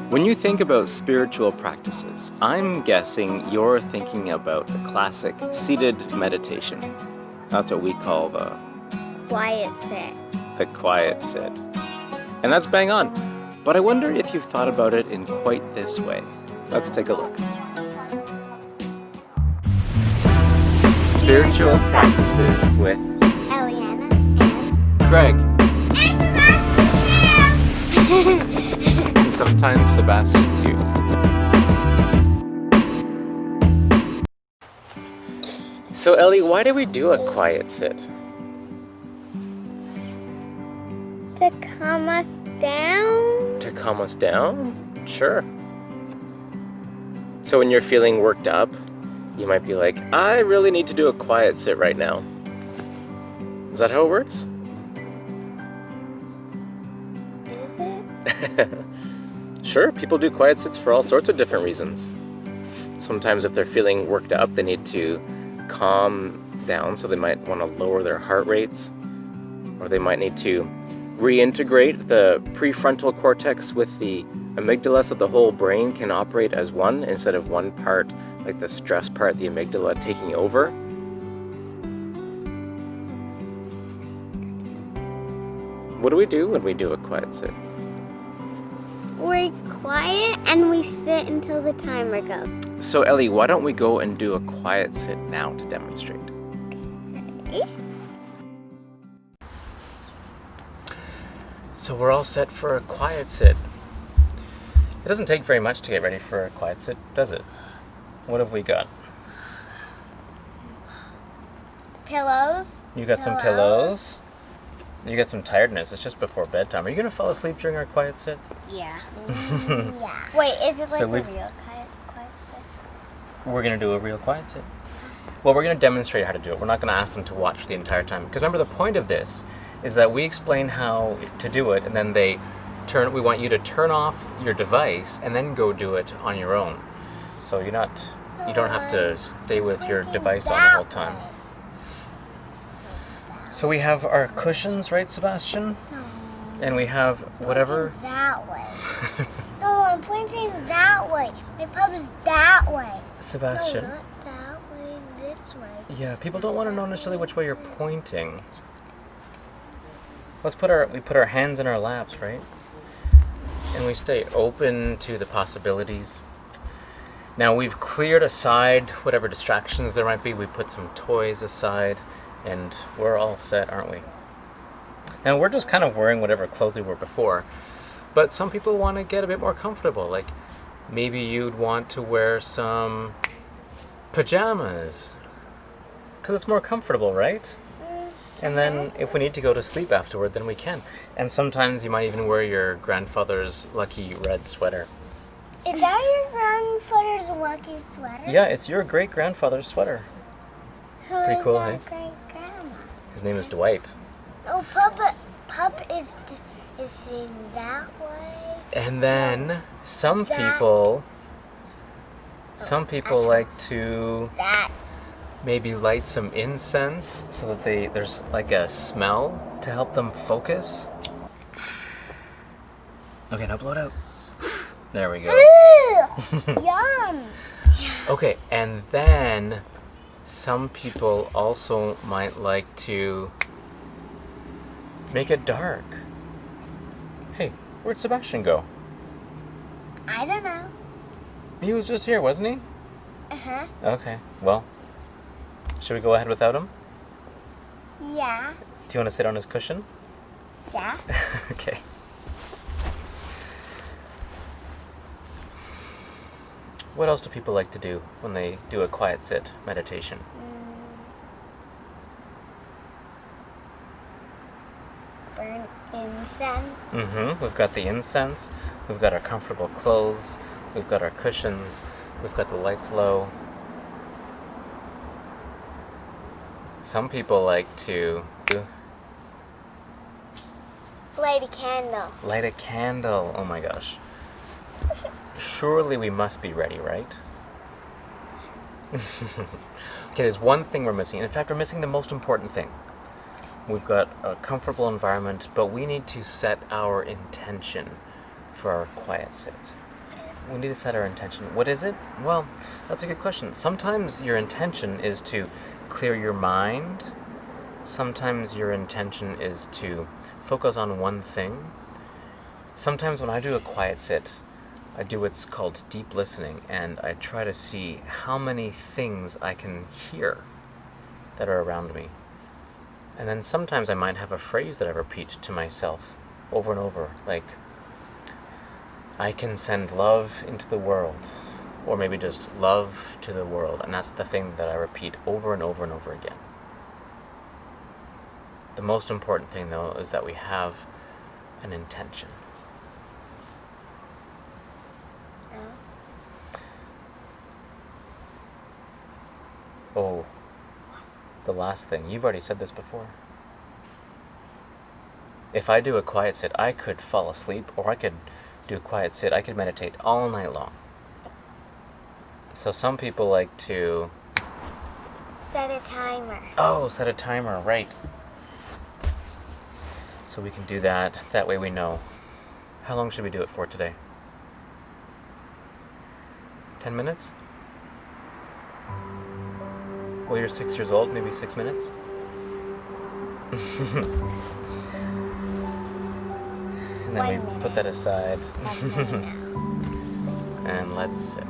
When you think about spiritual practices, I'm guessing you're thinking about the classic seated meditation. That's what we call Quiet sit. the quiet sit. And that's bang on. But I wonder if you've thought about it in quite this way. Let's take a look. Spiritual practices with Eliana and Greg. Sebastian. And sometimes Sebastian too. So Ellie, why do we do a quiet sit? To calm us down. To calm us down? Sure. So when you're feeling worked up, you might be like, I really need to do a quiet sit right now. Is that how it works? Is it? Sure, people do quiet sits for all sorts of different reasons. Sometimes if they're feeling worked up, they need to calm down, so they might want to lower their heart rates, or they might need to reintegrate the prefrontal cortex with the amygdala so the whole brain can operate as one instead of one part, like the stress part, the amygdala taking over. What do we do when we do a quiet sit? We're quiet and we sit until the timer goes. So Ellie, why don't we go and do a quiet sit now to demonstrate? Okay. So we're all set for a quiet sit. It doesn't take very much to get ready for a quiet sit, does it? What have we got? Pillows. You got some pillows. You got some tiredness. It's just before bedtime. Are you gonna fall asleep during our quiet sit? Yeah. Yeah. Wait, is it like So a we've- real quiet sit? We're gonna do a real quiet sit. Well, we're gonna demonstrate how to do it. We're not gonna ask them to watch the entire time. Because remember, the point of this is that we explain how to do it, and then we want you to turn off your device and then go do it on your own. So you don't have to stay with your device on the whole time. So we have our cushions, right, Sebastian? No. And we have whatever. Pointing that way. No, I'm pointing that way. My pup's that way. Sebastian. No, not that way. This way. Yeah, people don't want to know necessarily which way you're pointing. We put our hands in our laps, right? And we stay open to the possibilities. Now we've cleared aside whatever distractions there might be. We put some toys aside, and we're all set, aren't we? And we're just kind of wearing whatever clothes we were before. But some people want to get a bit more comfortable. Like maybe you'd want to wear some pajamas because it's more comfortable, right? And then if we need to go to sleep afterward, then we can. And sometimes you might even wear your grandfather's lucky red sweater. Is that your grandfather's lucky sweater? Yeah, it's your great-grandfather's sweater. Who Pretty is cool, that hey? great-grandma? His name is Dwight. Oh, Pup is sitting that way. And then some That. people actually. like to That. maybe light some incense so that there's like a smell to help them focus. Okay, now blow it out. There we go. Ew, yum. Okay, and then some people also might like to make it dark. Hey, where'd Sebastian go? I don't know. He was just here, wasn't he? Uh-huh. Okay, well, should we go ahead without him? Yeah. Do you want to sit on his cushion? Yeah. Okay. What else do people like to do when they do a quiet sit meditation? Burn incense. We've got the incense, we've got our comfortable clothes, we've got our cushions, we've got the lights low. Some people like to Light a candle. light a candle. Oh my gosh. Surely we must be ready, right? Okay, there's one thing we're missing. In fact, we're missing the most important thing. We've got a comfortable environment, but we need to set our intention for our quiet sit. We need to set our intention. What is it? Well, that's a good question. Sometimes your intention is to clear your mind. Sometimes your intention is to focus on one thing. Sometimes when I do a quiet sit, I do what's called deep listening, and I try to see how many things I can hear that are around me. And then sometimes I might have a phrase that I repeat to myself over and over, like, I can send love into the world, or maybe just love to the world, and that's the thing that I repeat over and over and over again. The most important thing, though, is that we have an intention. Oh, the last thing. You've already said this before. If I do a quiet sit, I could fall asleep, or I could do a quiet sit. I could meditate all night long. So some people like to... Set a timer. Oh, set a timer, right. So we can do that. That way we know. How long should we do it for today? 10 minutes? Well, you're 6 years old, maybe 6 minutes? And then we put that aside. And let's sit.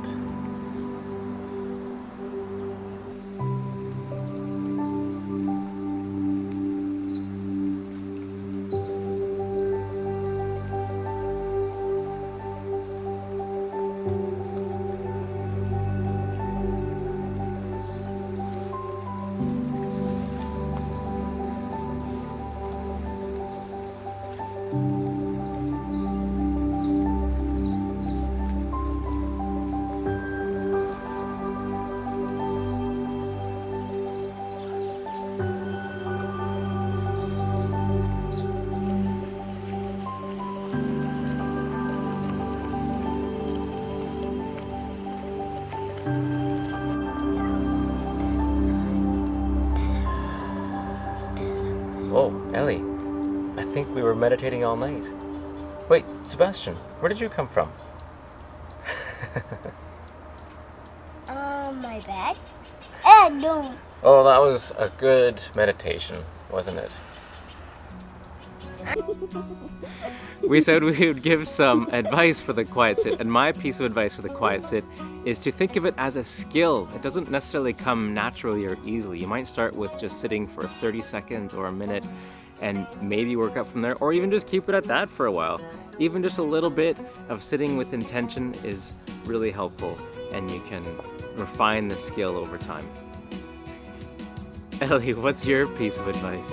Oh, Ellie, I think we were meditating all night. Wait, Sebastian, where did you come from? My bed? No. Oh, that was a good meditation, wasn't it? We said we would give some advice for the quiet sit, and my piece of advice for the quiet sit is to think of it as a skill. It doesn't necessarily come naturally or easily. You might start with just sitting for 30 seconds or a minute and maybe work up from there, or even just keep it at that for a while. Even just a little bit of sitting with intention is really helpful, and you can refine the skill over time. Ellie, what's your piece of advice?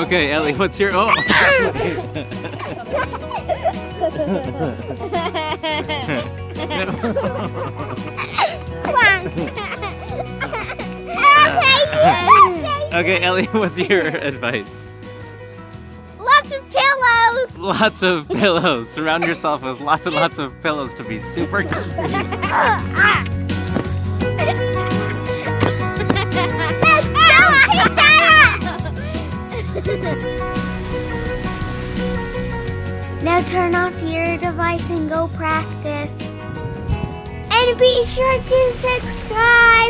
Okay, Ellie, what's your... Oh! Okay, Ellie, what's your advice? Lots of pillows! Lots of pillows. Surround yourself with lots and lots of pillows to be super Now turn off your device and go practice. And be sure to subscribe.